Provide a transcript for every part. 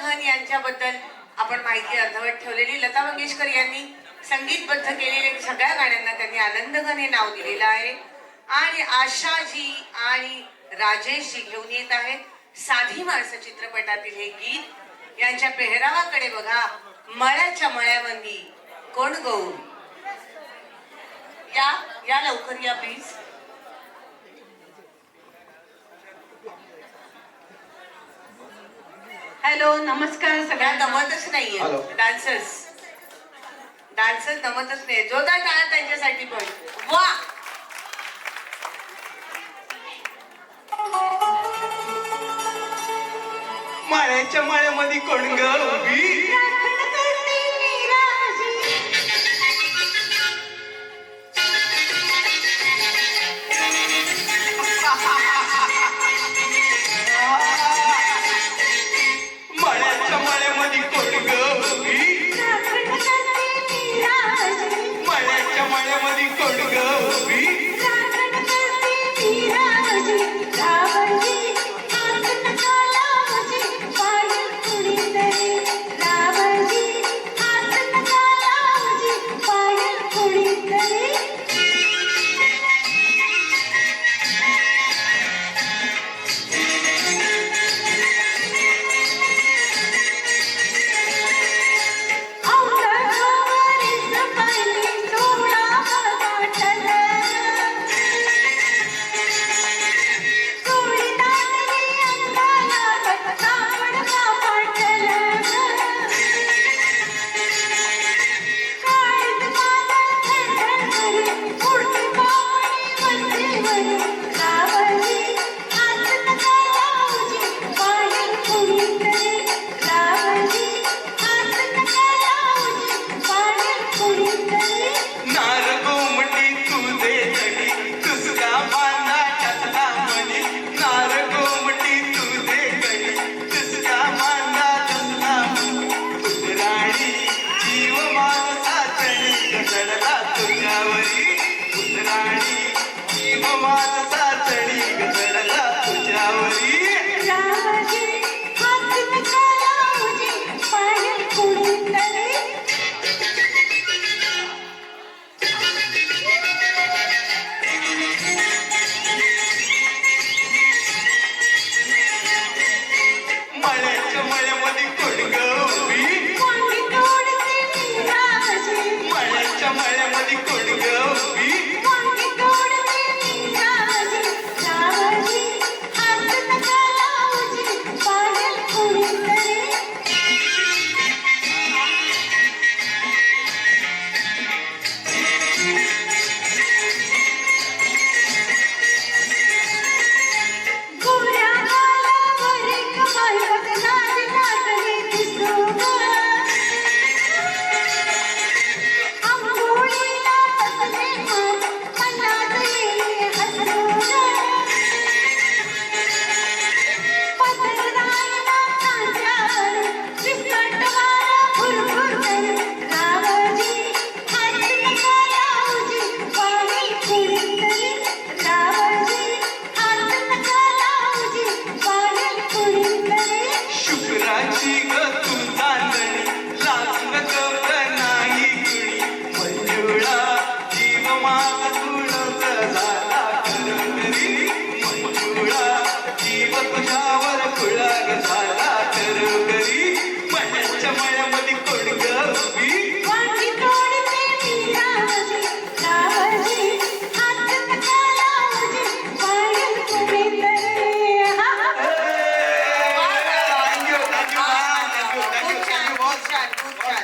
घन यांच्याबद्दल आपण माहिती अर्धवट ठेवलेली. लता मंगेशकर यांनी संगीतबद्ध केलेल्या सगळ्या गाण्यांना त्यांनी आनंद घन हे नाव दिलेलं आहे. आणि आशाजी आणि राजेशजी घेऊन येत आहेत साधी माणसं चित्रपटातील हे गीत. यांच्या पेहरावाकडे बघा. मळ्याच्या मळ्यामध्ये कोण गौर. या या लवकर या प्लीज. हॅलो, नमस्कार. सगळ्या दमतच नाहीये. डान्सर्स दमतच नाही. जोरदार टाळ्या त्यांच्यासाठी पण. वा. माळ्याच्या माळ्यामध्ये कोण ग उभी. माळ्याच्या माळ्यामध्ये कोण ग उभी. माळ्याच्या माळ्यामध्ये कोण ग उभी.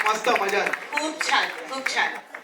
मस्त मजा. खूप छान खूप छान.